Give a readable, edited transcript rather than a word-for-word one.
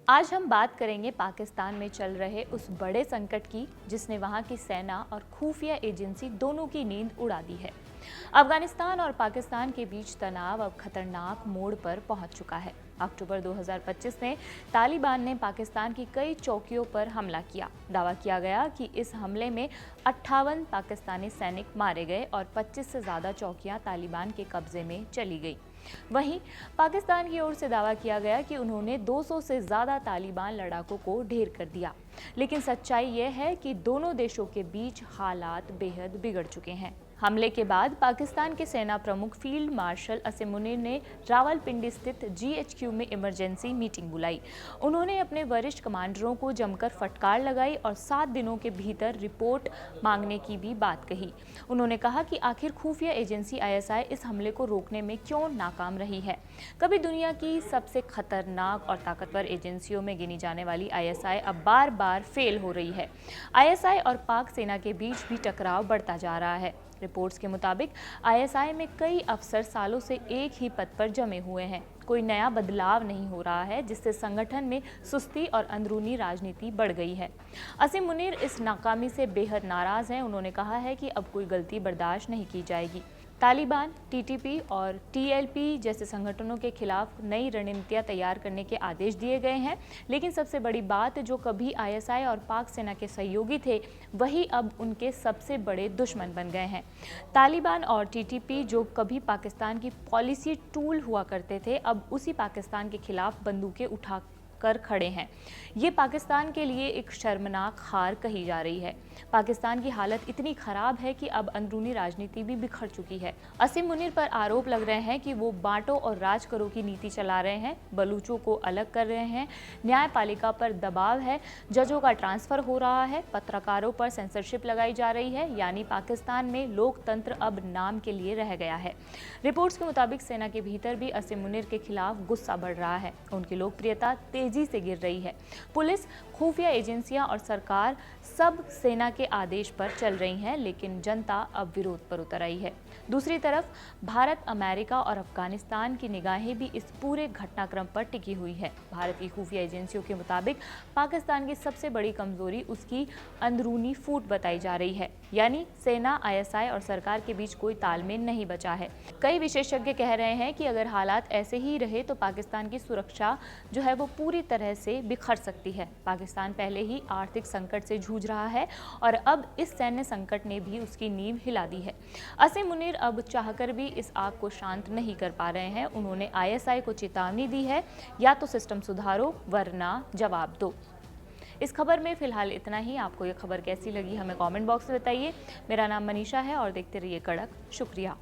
आज हम बात करेंगे पाकिस्तान में चल रहे उस बड़े संकट की जिसने वहां की सेना और खुफिया एजेंसी दोनों की नींद उड़ा दी है। अफगानिस्तान और पाकिस्तान के बीच तनाव अब खतरनाक मोड़ पर पहुंच चुका है। अक्टूबर 2025 में तालिबान ने पाकिस्तान की कई चौकियों पर हमला किया। दावा किया गया कि इस हमले में 58 पाकिस्तानी सैनिक मारे गए और 25 से ज़्यादा चौकियां तालिबान के कब्जे में चली गई। वहीं पाकिस्तान की ओर से दावा किया गया कि उन्होंने 200 से ज़्यादा तालिबान लड़ाकों को ढेर कर दिया। लेकिन सच्चाई यह है कि दोनों देशों के बीच हालात बेहद बिगड़ चुके हैं। हमले के बाद पाकिस्तान के सेना प्रमुख फील्ड मार्शल असीम मुनीर ने रावलपिंडी स्थित GHQ में इमरजेंसी मीटिंग बुलाई। उन्होंने अपने वरिष्ठ कमांडरों को जमकर फटकार लगाई और 7 दिनों के भीतर रिपोर्ट मांगने की भी बात कही। उन्होंने कहा कि आखिर खुफिया एजेंसी ISI इस हमले को रोकने में क्यों नाकाम रही है। कभी दुनिया की सबसे खतरनाक और ताकतवर एजेंसियों में गिनी जाने वाली ISI अब बार बार फेल हो रही है। ISI और पाक सेना के बीच भी टकराव बढ़ता जा रहा है। रिपोर्ट्स के मुताबिक ISI में कई अफसर सालों से एक ही पद पर जमे हुए हैं। कोई नया बदलाव नहीं हो रहा है, जिससे संगठन में सुस्ती और अंदरूनी राजनीति बढ़ गई है। असीम मुनीर इस नाकामी से बेहद नाराज हैं। उन्होंने कहा है कि अब कोई गलती बर्दाश्त नहीं की जाएगी। तालिबान, TTP और TLP जैसे संगठनों के खिलाफ नई रणनीतियां तैयार करने के आदेश दिए गए हैं। लेकिन सबसे बड़ी बात, जो कभी ISI और पाक सेना के सहयोगी थे, वही अब उनके सबसे बड़े दुश्मन बन गए हैं। तालिबान और TTP, जो कभी पाकिस्तान की पॉलिसी टूल हुआ करते थे, अब उसी पाकिस्तान के खिलाफ बंदूकें उठा कर खड़े हैं। ये पाकिस्तान के लिए एक शर्मनाक हार कही जा रही है। पाकिस्तान की हालत इतनी खराब है कि अब अंदरूनी राजनीति भी बिखर चुकी है। असीम मुनीर पर आरोप लग रहे हैं कि वो बांटो और राज करो की नीति चला रहे हैं, बलूचों को अलग कर रहे हैं, न्यायपालिका पर दबाव है, जजों का ट्रांसफर हो रहा है, पत्रकारों पर सेंसरशिप लगाई जा रही है। यानी पाकिस्तान में लोकतंत्र अब नाम के लिए रह गया है। रिपोर्ट्स के मुताबिक सेना के भीतर भी असीम मुनीर के खिलाफ गुस्सा बढ़ रहा है। उनकी लोकप्रियता तेजी से गिर रही है। पुलिस, खुफिया एजेंसियां और सरकार सब सेना के आदेश पर चल रही हैं, लेकिन जनता अब विरोध पर उतर आई है। दूसरी तरफ भारत, अमेरिका और अफगानिस्तान की निगाहें भी इस पूरे घटनाक्रम पर टिकी हुई है। भारत की खुफिया एजेंसियों के मुताबिक पाकिस्तान की सबसे बड़ी कमजोरी उसकी अंदरूनी फूट बताई जा रही है। यानी सेना, ISI और सरकार के बीच कोई तालमेल नहीं बचा है। कई विशेषज्ञ कह रहे हैं कि अगर हालात ऐसे ही रहे तो पाकिस्तान की सुरक्षा जो है वो पूरी तरह से बिखर सकती है। पाकिस्तान पहले ही आर्थिक संकट से जूझ रहा है और अब इस सैन्य संकट ने भी उसकी नींव हिला दी है। असीम मुनीर अब चाहकर भी इस आग को शांत नहीं कर पा रहे हैं। उन्होंने ISI को चेतावनी दी है, या तो सिस्टम सुधारो वरना जवाब दो। इस खबर में फिलहाल इतना ही। आपको ये खबर कैसी लगी हमें कमेंट बॉक्स में बताइए। मेरा नाम मनीषा है और देखते रहिए कड़क। शुक्रिया।